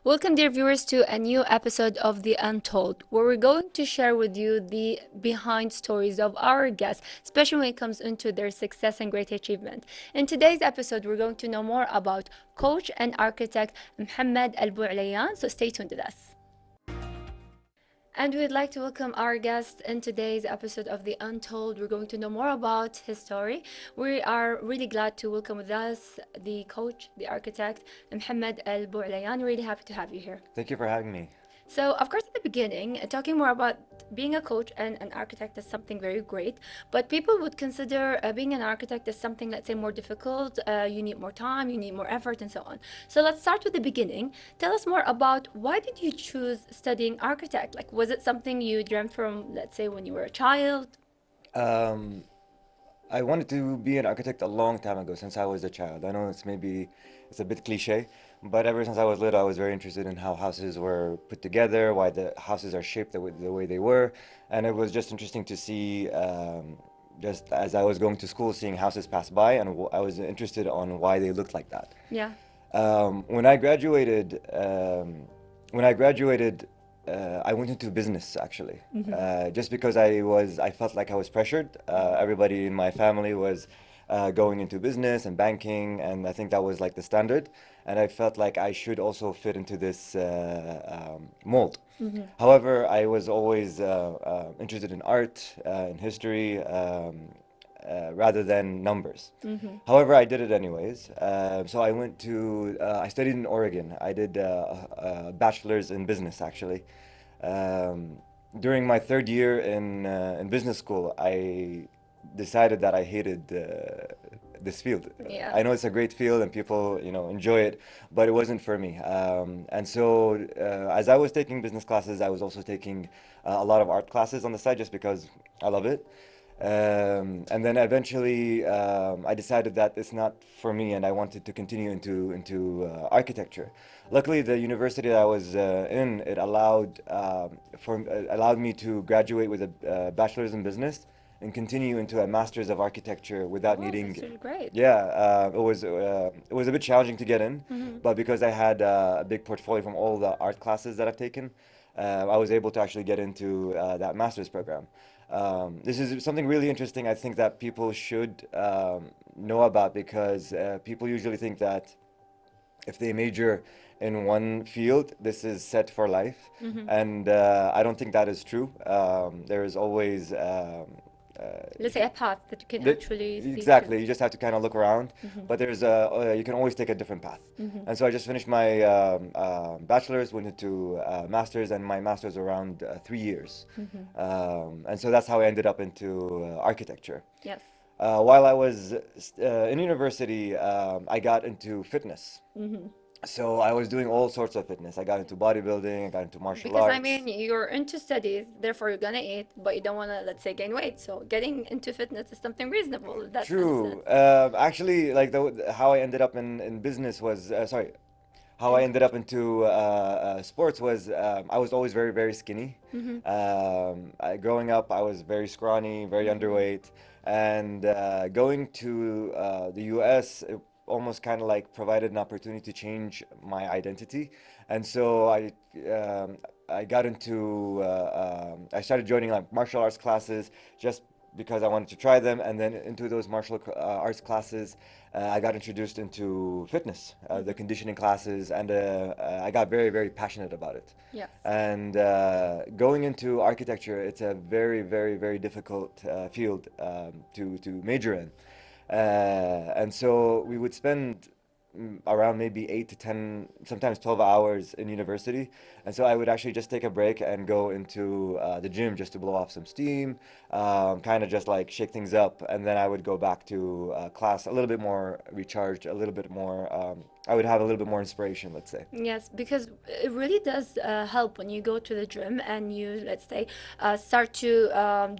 Welcome, dear viewers, to a new episode of The Untold, where we're going to share with you the behind stories of our guests, especially when it comes into their success and great achievement. In today's episode, we're going to know more about coach and architect Mohammad Albualian, so stay tuned with us. And we'd like to welcome our guest in today's episode of The Untold. We're going to know more about his story. We are really glad to welcome with us the coach, the architect, Mohammad Albualian. Really happy to have you here. Thank you for having me. So, of course, at the beginning, talking more about being a coach and an architect is something very great, but people would consider being an architect as something, let's say, more difficult. You need more time, you need more effort, and so on. So let's start with the beginning. Tell us more about why did you choose studying architect? Like, was it something you dreamt from, let's say, when you were a child? Um, I wanted to be an architect a long time ago, since I was a child. I know it's a bit cliche, but ever since I was little, I was very interested in how houses were put together, why the houses are shaped the way they were, and it was just interesting to see, just as I was going to school, seeing houses pass by, and I was interested on why they looked like that. Yeah. Um, when I graduated, um, when I graduated, I went into business actually, just because I felt like I was pressured. Everybody in my family was going into business and banking, and I think that was like the standard. And I felt like I should also fit into this mold. However, I was always interested in art, in history, rather than numbers. However, I did it anyways. So I studied in Oregon. I did a bachelor's in business actually. Um, During my third year in business school, I decided that I hated this field. Yeah. I know it's a great field and people, enjoy it, but it wasn't for me. And so, as I was taking business classes, I was also taking a lot of art classes on the side just because I love it. And then eventually, I decided that it's not for me, and I wanted to continue into architecture. Luckily, the university that I was in, it allowed me to graduate with a bachelor's in business and continue into a master's of architecture without Oh, needing. that's really great. Yeah, it was a bit challenging to get in, but because I had a big portfolio from all the art classes that I've taken, I was able to actually get into that master's program. This is something really interesting, I think, that people should know about, because people usually think that if they major in one field, this is set for life. And I don't think that is true. There is always Let's say a path that you can the- actually see to. exactly, you just have to kind of look around, but you can always take a different path. And so I just finished my bachelor's, went into master's, and my master's around 3 years. And so that's how I ended up into architecture. Yes. While I was in university, I got into fitness. So I was doing all sorts of fitness. I got into bodybuilding, I got into martial Because I arts. mean, you're into studies, therefore you're gonna eat, but you don't wanna, let's say, gain weight. So getting into fitness is something reasonable in that sense. True. Actually, like how I ended up in business was sorry, how I In ended up coaching. into sports was I was always very, very skinny. Growing up, I was very scrawny, very underweight, and going to the US, it almost kind of like provided an opportunity to change my identity. And so I got into I started joining like martial arts classes just because I wanted to try them, and then into those arts classes, I got introduced into fitness, the conditioning classes, and I got very, very passionate about it. Yes. And going into architecture, it's a very, very, very difficult field to major in. And so we would spend around maybe 8 to 10, sometimes 12 hours in university. And so I would actually just take a break and go into the gym just to blow off some steam, kind of just like shake things up. And then I would go back to class a little bit more recharged, a little bit more, I would have a little bit more inspiration, let's say. Yes, because it really does help when you go to the gym and you, let's say, start to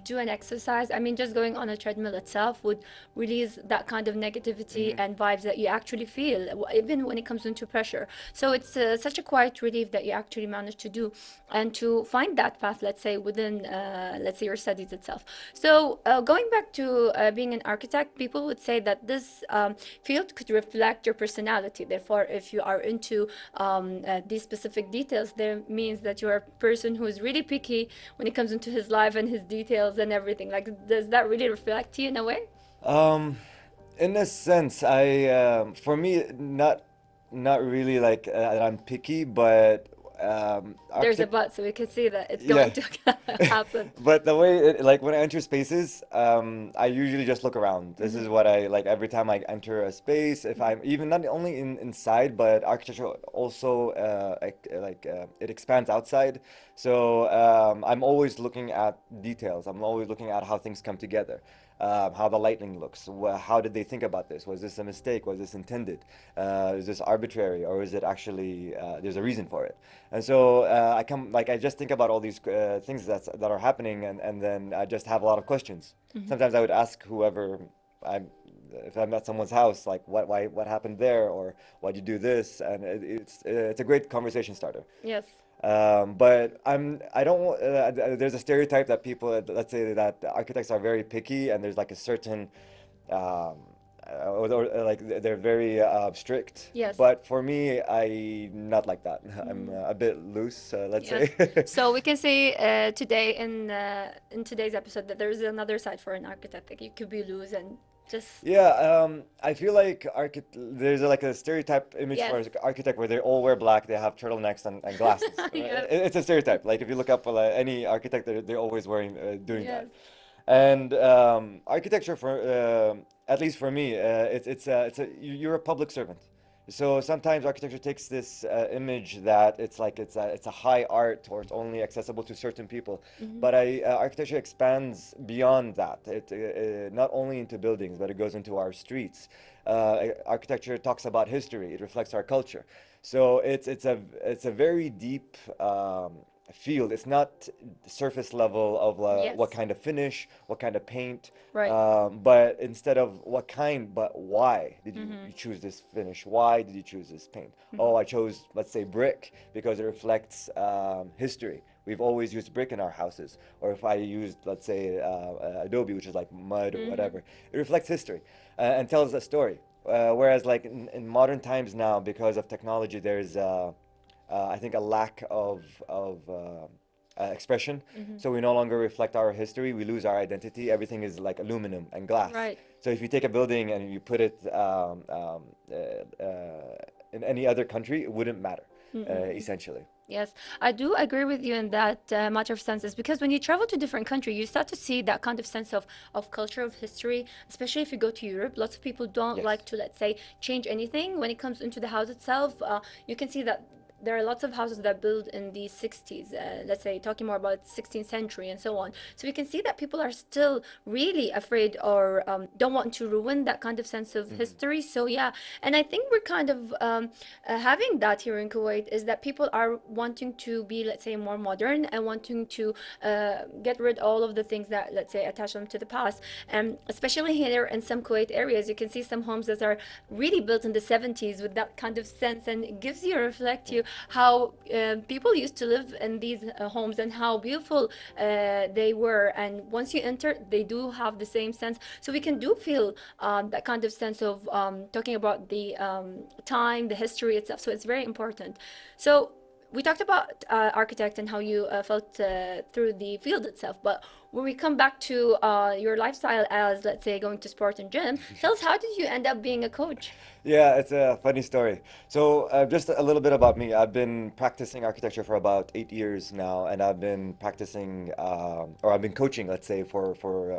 do an exercise. I mean, just going on a treadmill itself would release that kind of negativity and vibes that you actually feel, even when it comes into pressure. So it's such a quiet relief that you actually managed to do and to find that path, let's say, within, let's say, your studies itself. So going back to being an architect, people would say that this field could reflect your personality. Therefore, therefore, if you are into these specific details, that means that you're a person who is really picky when it comes into his life and his details and everything. Like, does that really reflect you in a way? Um, in a sense, for me, not really like that I'm picky, but There's a architect. but, so we can see that it's Yeah. going to happen. But the way like when I enter spaces, I usually just look around. This is what I like every time I enter a space. If I'm even not only inside, but architecture also it expands outside. So I'm always looking at details. I'm always looking at how things come together. How the lighting looks. How did they think about this? Was this a mistake? Was this intended? Is this arbitrary, or is it actually there's a reason for it? And so I just think about all these things that are happening, and then I just have a lot of questions. Sometimes I would ask whoever I'm, if I'm at someone's house, like what happened there, or why'd you do this, and it's a great conversation starter. Yes. But I don't, there's a stereotype that people, let's say that architects are very picky, and there's like a certain, like they're very strict. Yes. But for me, I not like that. I'm a bit loose, let's Yes. say. So we can say today in today's episode that there is another side for an architect. Like you could be loose and just Yeah, I feel like there's like a stereotype image for yes. architect where they all wear black, they have turtlenecks and glasses. Yes. It's a stereotype. Like if you look up any architect, they're always wearing doing Yes. that. And architecture for at least for me, you're a public servant. So sometimes architecture takes this image that it's a high art, or it's only accessible to certain people. But architecture expands beyond that. It not only into buildings, but it goes into our streets. Architecture talks about history. It reflects our culture. So it's a very deep field. It's not surface level of what Yes. kind of finish, what kind of paint, Right. but instead of what kind, but why did you choose this finish? Why did you choose this paint? Oh, I chose, let's say, brick because it reflects history. We've always used brick in our houses. Or if I used, let's say, adobe, which is like mud or whatever, it reflects history and tells a story. Whereas, like in modern times now, because of technology, there's I think a lack of expression. So we no longer reflect our history. We lose our identity. Everything is like aluminum and glass. Right. So if you take a building and you put it in any other country, it wouldn't matter, essentially. Yes, I do agree with you in that matter of senses because when you travel to different country, you start to see that kind of sense of culture, of history, especially if you go to Europe. Lots of people don't like Yes. to, let's say, change anything when it comes into the house itself. You can see that there are lots of houses that built in the 60s, let's say talking more about 16th century and so on. So we can see that people are still really afraid or don't want to ruin that kind of sense of history. So yeah, and I think we're kind of having that here in Kuwait is that people are wanting to be, let's say, more modern and wanting to get rid all of the things that, let's say, attach them to the past. And especially here in some Kuwait areas, you can see some homes that are really built in the 70s with that kind of sense, and it gives you, reflect you how people used to live in these homes and how beautiful they were. And once you enter, they do have the same sense. So we can do feel that kind of sense of talking about the time, the history itself. So it's very important. So we talked about architect and how you felt through the field itself, but when we come back to your lifestyle as, let's say, going to sport and gym, tell us, how did you end up being a coach? Yeah, it's a funny story. So, just a little bit about me. I've been practicing architecture for about 8 years now, and I've been practicing, or I've been coaching, let's say, for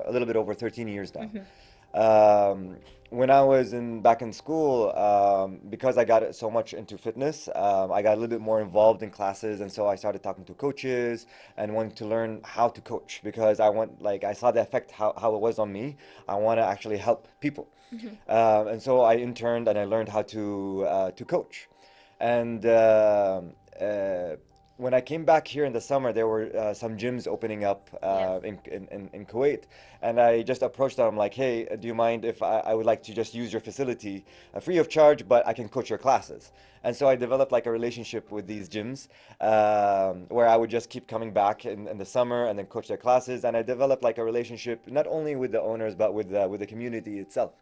a little bit over 13 years now. When I was back in school, because I got so much into fitness, I got a little bit more involved in classes, and so I started talking to coaches and wanted to learn how to coach because I saw the effect how it was on me. I want to actually help people, and so I interned and I learned how to coach, and when I came back here in the summer, there were some gyms opening up Yes. in Kuwait, and I just approached them. I'm like, hey, do you mind if I would like to just use your facility free of charge, but I can coach your classes? And so I developed like a relationship with these gyms where I would just keep coming back in the summer and then coach their classes. And I developed like a relationship not only with the owners, but with the community itself.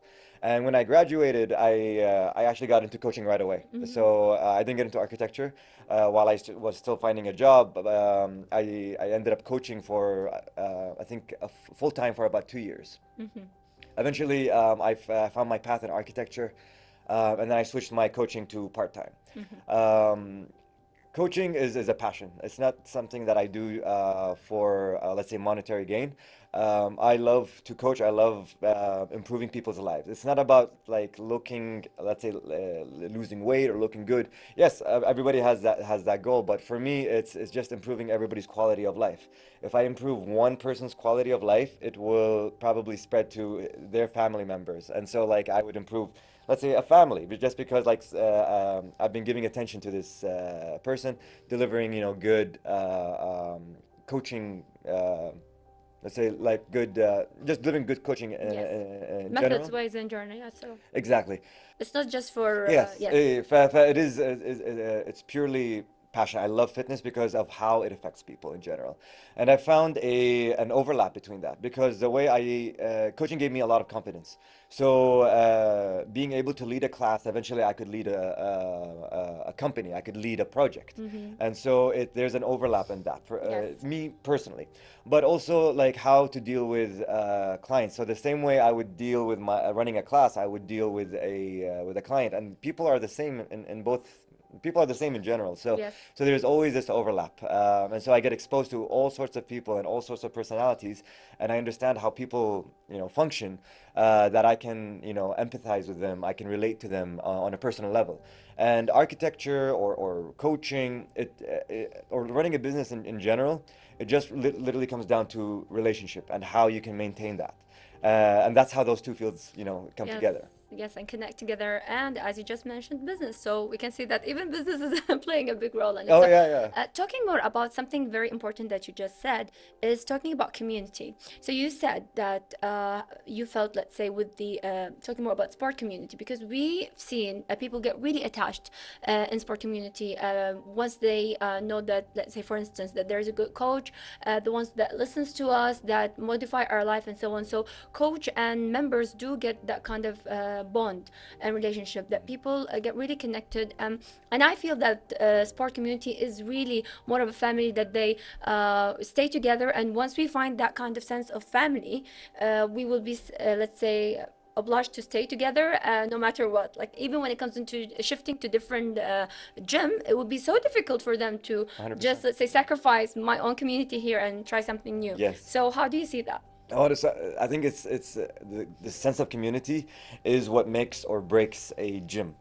And when I graduated, I actually got into coaching right away. So I didn't get into architecture while I was still finding a job. I ended up coaching for I think full time for about 2 years. Eventually, I found my path in architecture, and then I switched my coaching to part time. Coaching is a passion. It's not something that I do for, let's say, monetary gain. I love to coach. I love improving people's lives. It's not about like looking, let's say, losing weight or looking good. Yes, everybody has that goal, but for me, it's just improving everybody's quality of life. If I improve one person's quality of life, it will probably spread to their family members, and so like I would improve, let's say, a family, but just because like I've been giving attention to this person, delivering, good coaching, let's say like good, just delivering good coaching Yes. in Methods, general. ways, and journey. Yeah, so Exactly. it's not just for Yes, yes. it is. It's purely passion. I love fitness because of how it affects people in general, and I found an overlap between that because the way coaching gave me a lot of confidence. So being able to lead a class, eventually I could lead a company. I could lead a project, and so there's an overlap in that for Yes. me personally, but also like how to deal with clients. So the same way I would deal with my running a class, I would deal with a client, and people are the same in both. People are the same in general, so Yes. there's always this overlap, and so I get exposed to all sorts of people and all sorts of personalities, and I understand how people function, that I can empathize with them, I can relate to them on a personal level. And architecture or coaching or running a business in general, it just literally comes down to relationship and how you can maintain that, and that's how those two fields come Yes, together. yes, and connect together. And as you just mentioned, business. So we can see that even business is playing a big role in it. Oh So, yeah, yeah. talking more about something very important that you just said is talking about community. So you said that you felt, let's say, with the talking more about sport community, because we've seen people get really attached in sport community once they know that, let's say, for instance, that there's a good coach, the ones that listens to us, that modify our life, and so on. So coach and members do get that kind of bond and relationship that people get really connected. And I feel that sport community is really more of a family, that they stay together. And once we find that kind of sense of family, we will be, let's say, obliged to stay together no matter what. Like even when it comes into shifting to different gym, it would be so difficult for them to just, 100%. let's say, sacrifice my own community here and try something new. Yes. So how do you see that? I think it's the sense of community is what makes or breaks a gym.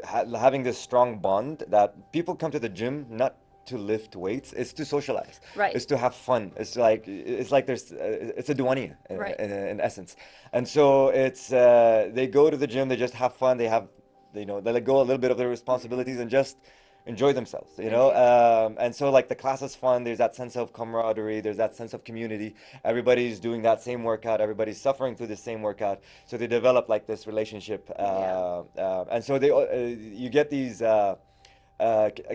Having this strong bond that people come to the gym not to lift weights, it's to socialize. Right. It's to have fun. It's like there's it's a duania Right. in essence. And so it's they go to the gym, they just have fun, they let go a little bit of their responsibilities and just enjoy themselves. Indeed. And so like the class is fun, there's that sense of camaraderie, there's that sense of community, everybody's doing that same workout, everybody's suffering through the same workout, so they develop like this relationship, Yeah. and so you get these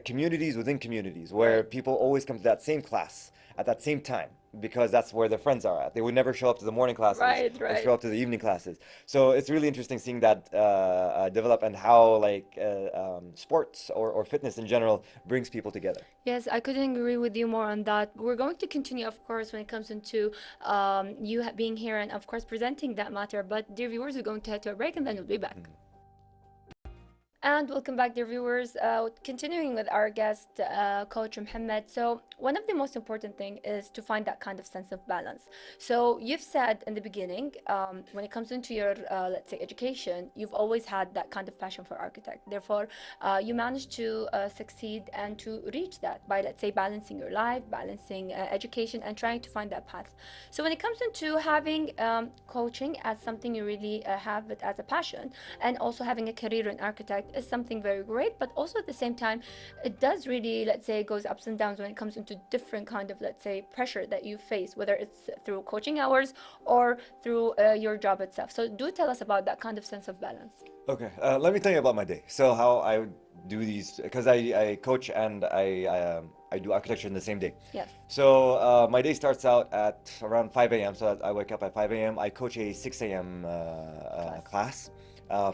communities within communities where Right. people always come to that same class at that same time because that's where their friends are at. They would never show up to the morning classes Right, or right. show up to the evening classes. So it's really interesting seeing that develop and how like sports or fitness in general brings people together. Yes, I couldn't agree with you more on that. We're going to continue, of course, when it comes into you being here and, of course, presenting that matter. But, dear viewers, we're going to head to a break and then we'll be back. And welcome back, dear viewers. Continuing with our guest, Coach Mohammad. So, one of the most important thing is to find that kind of sense of balance. So, you've said in the beginning, when it comes into your, let's say, education, you've always had that kind of passion for architect. Therefore, you managed to succeed and to reach that by, let's say, balancing your life, balancing education, and trying to find that path. So, when it comes into having coaching as something you really have it as a passion, and also having a career in architect is something very great, but also at the same time it does really, let's say, goes ups and downs when it comes into different kind of, let's say, pressure that you face, whether it's through coaching hours or through your job itself. So do tell us about that kind of sense of balance. Okay, let me tell you about my day. So how I would do these, because I coach and I do architecture in the same day. Yes. So my day starts out at around 5 a.m. So I wake up at 5 a.m. I coach a 6 a.m. Class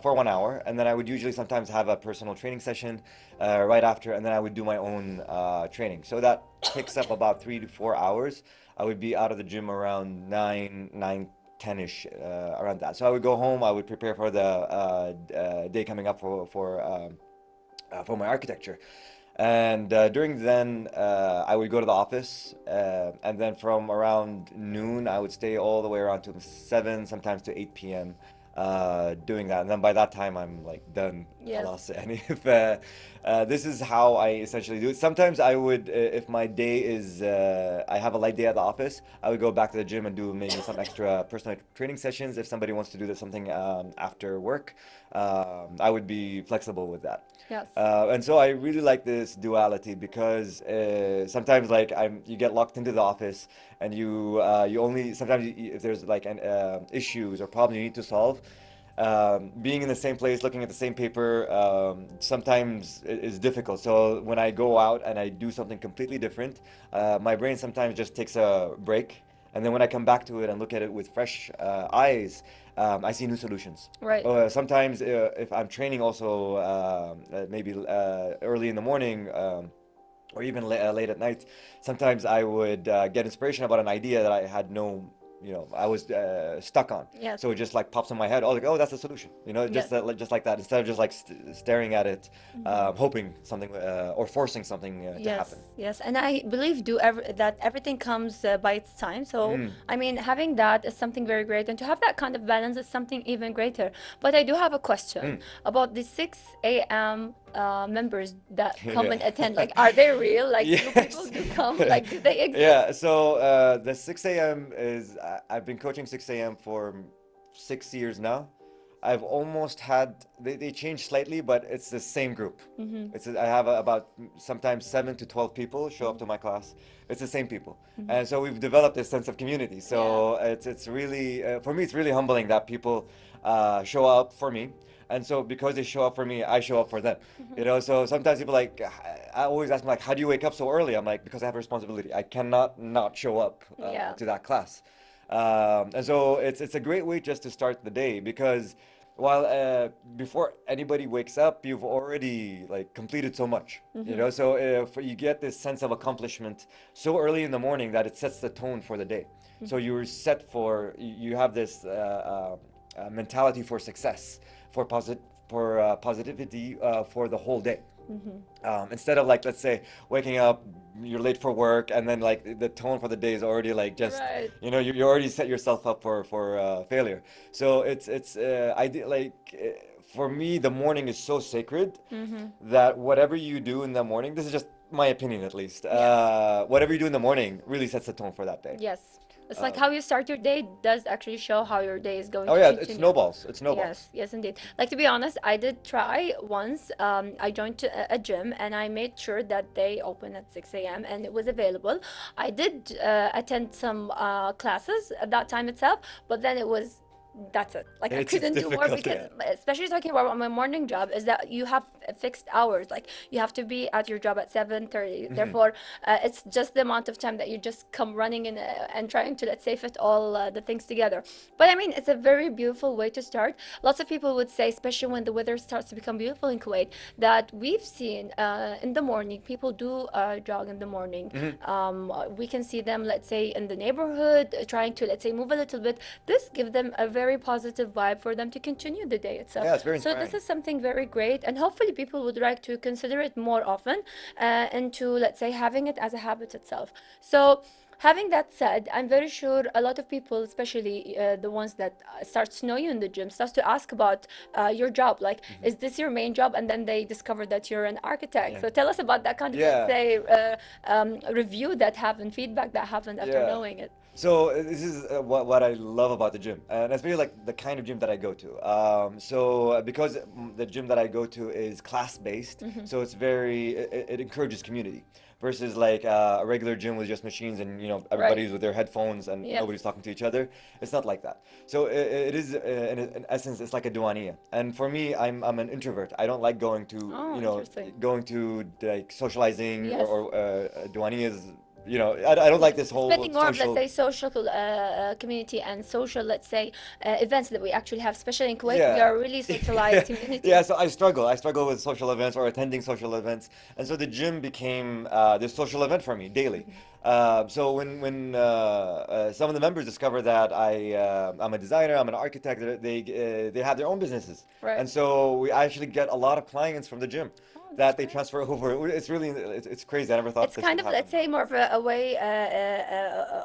for 1 hour, and then I would usually sometimes have a personal training session right after, and then I would do my own training. So that takes up about 3 to 4 hours. I would be out of the gym around 9:10ish, around that. So I would go home. I would prepare for the day coming up for my architecture. And during then, I would go to the office, and then from around noon, I would stay all the way around to 7, sometimes to 8 p.m. Doing that. And then by that time, I'm like done. Yes. خلاص. And if this is how I essentially do it. Sometimes I would, if my day is, I have a light day at the office, I would go back to the gym and do maybe some extra personal training sessions. If somebody wants to do something after work, I would be flexible with that. Yes. And so I really like this duality because sometimes like you get locked into the office and you only sometimes if there's like issues or problems you need to solve, being in the same place looking at the same paper sometimes is difficult. So when I go out and I do something completely different, my brain sometimes just takes a break. And then when I come back to it and look at it with fresh eyes, I see new solutions. Right. Sometimes if I'm training also, maybe early in the morning, or even late at night, sometimes I would get inspiration about an idea that I had no, I was stuck on. Yes. So it just like pops in my head. Oh, like, oh, that's a solution. Just Yes. just like that. Instead of just like staring at it, hoping something or forcing something to Yes, happen. yes, and I believe that everything comes by its time. So, I mean, having that is something very great, and to have that kind of balance is something even greater. But I do have a question about the 6 a.m. Members that come and Yeah. attend. Like, are they real? Like, do people Yes. do come? Like, do they exist? Yeah, so the 6 a.m. is, I've been coaching 6 a.m. for 6 years now. I've almost had, they changed slightly, but it's the same group. I have about sometimes 7 to 12 people show up to my class. It's the same people. And so we've developed this sense of community. So it's really, for me, it's really humbling that people show up for me. And so because they show up for me, I show up for them. So sometimes people like, I always ask me like, how do you wake up so early? I'm like, because I have a responsibility. I cannot not show up to that class. And so it's a great way just to start the day because while before anybody wakes up, you've already like completed so much, so if you get this sense of accomplishment so early in the morning that it sets the tone for the day. So you're set for, you have this mentality for success, for positivity for the whole day. Instead of like, let's say, waking up, you're late for work, and then like the tone for the day is already like just, Right. you already set yourself up for failure. So for me, the morning is so sacred that whatever you do in the morning, this is just my opinion at least, whatever you do in the morning really sets the tone for that day. Yes. It's like how you start your day does actually show how your day is going Oh to yeah, continue. it snowballs. It snowballs. Yes, yes, indeed. Like, to be honest, I did try once. I joined a gym and I made sure that they open at 6 a.m. and it was available. I did attend some classes at that time itself, but then that's it. Like, I It's couldn't do more difficult, because, yeah. especially talking about my morning job, is that you have fixed hours. Like, you have to be at your job at 7:30. Therefore, it's just the amount of time that you just come running in and trying to, let's say, fit all the things together. But I mean, it's a very beautiful way to start. Lots of people would say, especially when the weather starts to become beautiful in Kuwait, that we've seen in the morning, people do jog in the morning. We can see them, let's say, in the neighborhood, trying to, let's say, move a little bit. This gives them a very positive vibe for them to continue the day itself. Yeah, it's very So inspiring. this is something very great, and hopefully people would like to consider it more often and to, let's say, having it as a habit itself. So having that said, I'm very sure a lot of people, especially the ones that start to know you in the gym, starts to ask about your job. Like, is this your main job? And then they discover that you're an architect. Yeah. So tell us about that kind of, Yeah. let's say, review that happened, feedback that happened after Yeah. knowing it. So this is what I love about the gym, and it's really like the kind of gym that I go to. Because the gym that I go to is class based, so it's it encourages community versus like a regular gym with just machines and Right. everybody's with their headphones and Yes. nobody's talking to each other. It's not like that. So it is in essence it's like a duania. And for me, I'm an introvert. I don't like going to Oh, interesting. going to like socializing Yes. or duanias. I don't like Yes, this whole spending more of, let's social. say, social community and social, let's say, events that we actually have, especially in Kuwait. We Yeah. are a really socialized Yeah, community. so I struggle with social events or attending social events. And so the gym became this social event for me daily. So when some of the members discover that I'm a designer, I'm an architect, they have their own businesses. Right. And so we actually get a lot of clients from the gym Oh, that's that they great. transfer over. It's crazy. I never thought It's this kind would of, let's happen. say, more of a way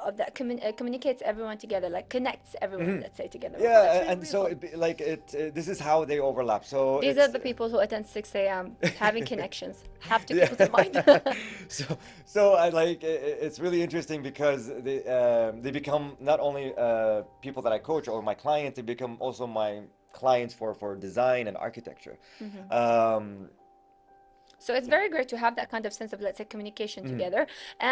of that communicates everyone together, like connects everyone, let's say, together. Wow, that's Yeah, really and so beautiful. this is how they overlap. So These are it's the people who attend 6 a.m. having connections. Have to yeah. keep it in mind. So so I like it's really interesting because they become not only people that I coach or my clients, they become also my clients for design and architecture. Um, So it's very great to have that kind of sense of, let's say, communication mhm. together.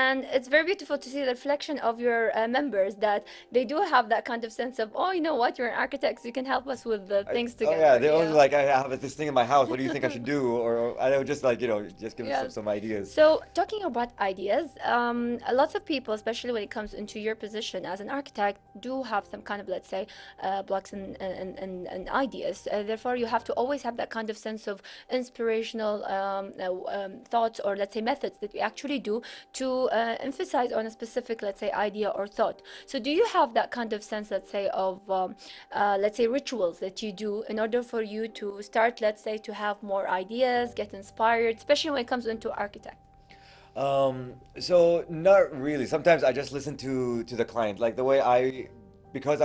And it's very beautiful to see the reflection of your members that they do have that kind of sense of, oh, you know what, you're an architect, so you can help us with the things Oh yeah, together. they always Yeah. like I have this thing in my house. What do you think I should do? Or I would just like just give them Yes. some ideas. So talking about ideas, lots of people, especially when it comes into your position as an architect, do have some kind of, let's say, blocks and ideas. Therefore, you have to always have that kind of sense of inspirational thoughts or, let's say, methods that we actually do to emphasize on a specific, let's say, idea or thought. So do you have that kind of sense, let's say, of, let's say, rituals that you do in order for you to start, let's say, to have more ideas, get inspired, especially when it comes into architect? So not really. Sometimes I just listen to the client, like the way because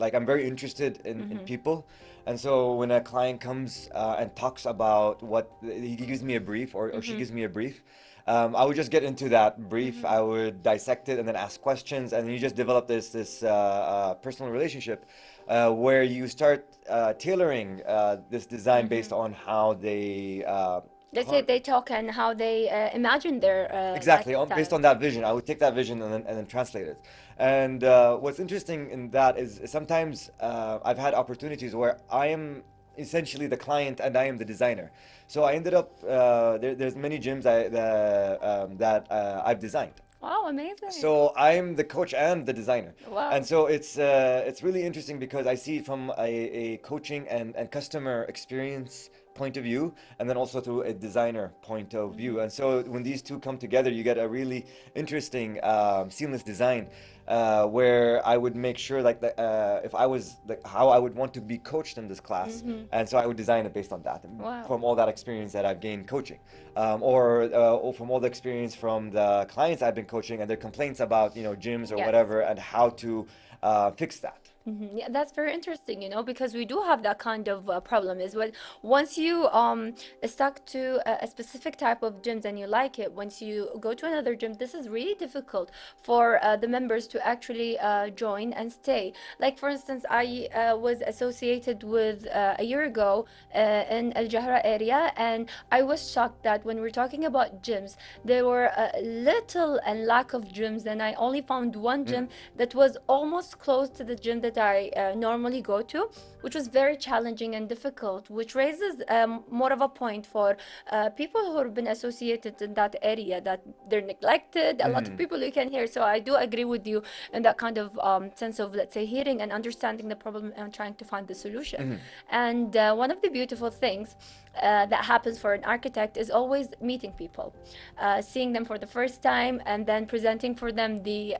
like I'm very interested in people, and so when a client comes and talks about what he gives me a brief or she gives me a brief, I would just get into that brief. I would dissect it and then ask questions, and then you just develop this personal relationship where you start tailoring this design based on how they. Let's say they talk and how they imagine their Exactly, based lifestyle. on that vision, I would take that vision and then translate it. And what's interesting in that is sometimes I've had opportunities where I am essentially the client and I am the designer. So I ended up there's many gyms that I've designed. Wow, amazing. So I'm the coach and the designer. And Wow. so it's really interesting because I see it from a coaching and customer experience point of view, and then also through a designer point of view. And so when these two come together, you get a really interesting seamless design where I would make sure like if I was like how I would want to be coached in this class, and so I would design it based on that and Wow. from all that experience that I've gained coaching, or from all the experience from the clients I've been coaching and their complaints about gyms or Yes. whatever and how to fix that. Yeah, that's very interesting, because we do have that kind of problem is when once you stuck to a specific type of gyms and you like it, once you go to another gym, this is really difficult for the members to actually join and stay. Like for instance, I was associated with a year ago in Al Jahra area, and I was shocked that when we're talking about gyms, there were little and lack of gyms, and I only found one gym that was almost close to the gym that I normally go to, which was very challenging and difficult, which raises more of a point for people who have been associated in that area that they're neglected. A lot of people you can hear. So I do agree with you in that kind of sense of, let's say, hearing and understanding the problem and trying to find the solution. And one of the beautiful things that happens for an architect is always meeting people, seeing them for the first time, and then presenting for them the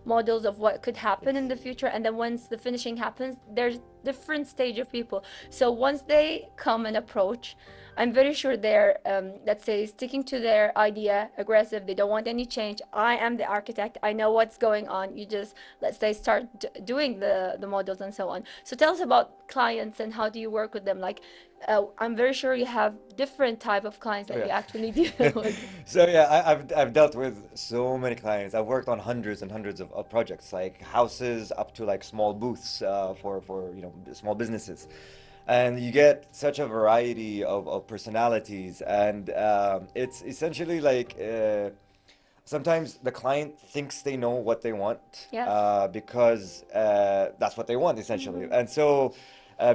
models of what could happen in the future. And then once the finishing happens, there's different stage of people. So once they come and approach, I'm very sure they're, let's say, sticking to their idea, aggressive. They don't want any change. I am the architect. I know what's going on. You just, let's say, start doing the models and so on. So tell us about clients and how do you work with them? Like, I'm very sure you have different type of clients that you actually deal with. So yeah, I've dealt with so many clients. I've worked on hundreds and hundreds of projects, like houses up to like small booths for small businesses, and you get such a variety of personalities, and it's essentially like. Sometimes the client thinks they know what they want Yes. because that's what they want essentially. And so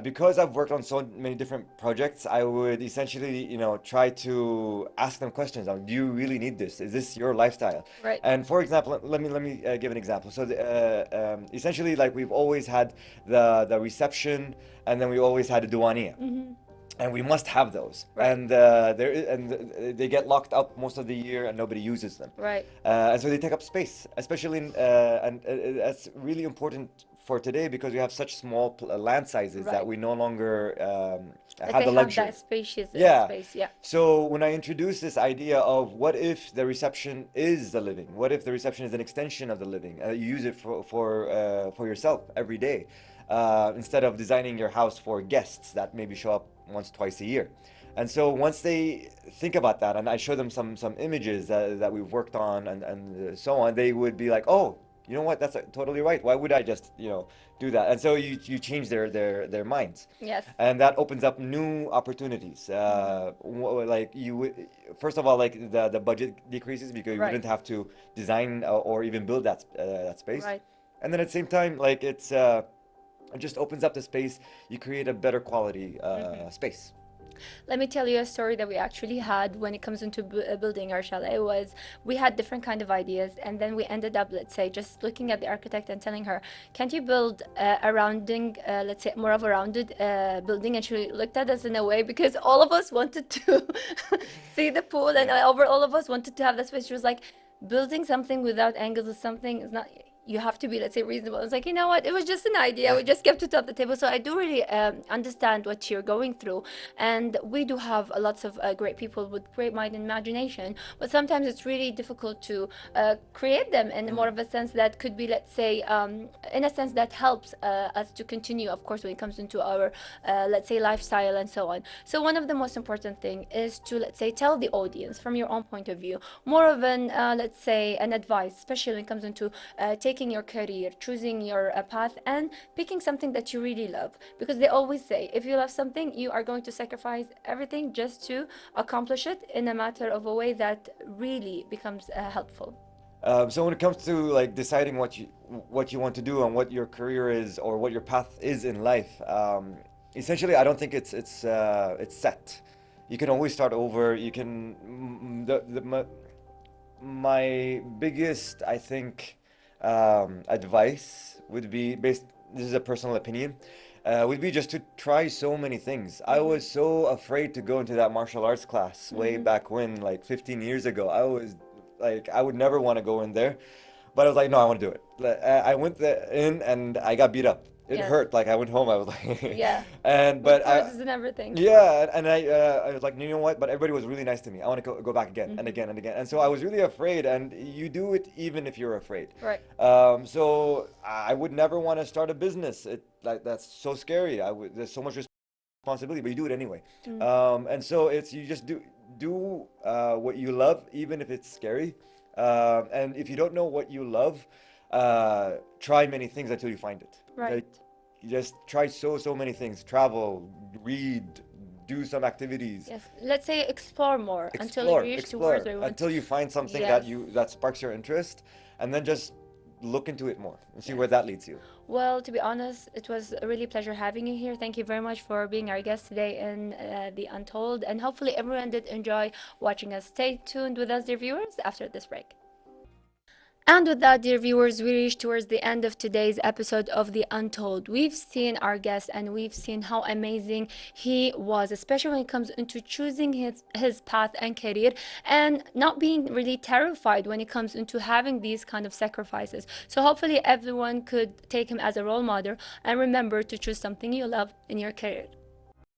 because I've worked on so many different projects, I would essentially, try to ask them questions. Do you really need this? Is this your lifestyle? Right. And for example, let me give an example. So essentially, like we've always had the reception, and then we always had a duania. And we must have those. Right. And they get locked up most of the year, and nobody uses them. Right. And so they take up space, especially and that's really important for today because we have such small land sizes that Right. we no longer Like have they the have luxury. that spacious Yeah. space. Yeah. So when I introduced this idea of what if the reception is the living? What if the reception is an extension of the living? You use it for yourself every day, instead of designing your house for guests that maybe show up once, twice a year. And so once they think about that, and I show them some images that we've worked on and so on, they would be like, oh, you know what? That's totally right. Why would I just, do that? And so you change their minds. Yes. And that opens up new opportunities. Like you would, first of all, like the budget decreases because you Right. wouldn't have to design or even build that space. Right. And then at the same time, like it just opens up the space. You create a better quality space. Let me tell you a story that we actually had when it comes into building our chalet. Was we had different kind of ideas, and then we ended up, let's say, just looking at the architect and telling her, can't you build a rounding, let's say more of a rounded building? And she looked at us in a way, because all of us wanted to see the pool, and all of us wanted to have that space. She was like, building something without angles or something is not, you have to be, let's say, reasonable. I was like, you know what, it was just an idea, we just kept it off the table. So I do really understand what you're going through, and we do have lots of great people with great mind and imagination, but sometimes it's really difficult to create them in more of a sense that could be, let's say, in a sense that helps us to continue, of course, when it comes into our let's say lifestyle and so on. So one of the most important thing is to, let's say, tell the audience from your own point of view more of an let's say an advice, especially when it comes into taking your career, choosing your path, and picking something that you really love, because they always say if you love something, you are going to sacrifice everything just to accomplish it in a matter of a way that really becomes helpful. So when it comes to like deciding what you want to do and what your career is or what your path is in life, essentially, I don't think it's set. You can always start over. You can my biggest, I think, advice would be based. This is a personal opinion. Would be just to try so many things. I was so afraid to go into that martial arts class way back when, like 15 years ago. I was like, I would never want to go in there, but I was like, no, I want to do it. I went in and I got beat up. It Yes. hurt. Like I went home, I was like, Yeah. and With but I, bruises and everything. yeah, and I was like, you know what? But everybody was really nice to me. I want to go back again and again and again. And so I was really afraid. And you do it even if you're afraid. Right. So I would never want to start a business. That's so scary. There's so much responsibility, but you do it anyway. And so you just do what you love, even if it's scary. And if you don't know what you love, try many things until you find it. Right. Like, you just try so many things. Travel, read, do some activities. Yes. Let's say explore more until you reach Explore towards where you want until you find something Yes. that sparks your interest, and then just look into it more and see where that leads you. Well, to be honest, it was a really pleasure having you here. Thank you very much for being our guest today in the Untold, and hopefully everyone did enjoy watching us. Stay tuned with us, dear viewers, after this break. And with that, dear viewers, we reached towards the end of today's episode of The Untold. We've seen our guest and we've seen how amazing he was, especially when it comes into choosing his path and career, and not being really terrified when it comes into having these kind of sacrifices. So hopefully everyone could take him as a role model, and remember to choose something you love in your career.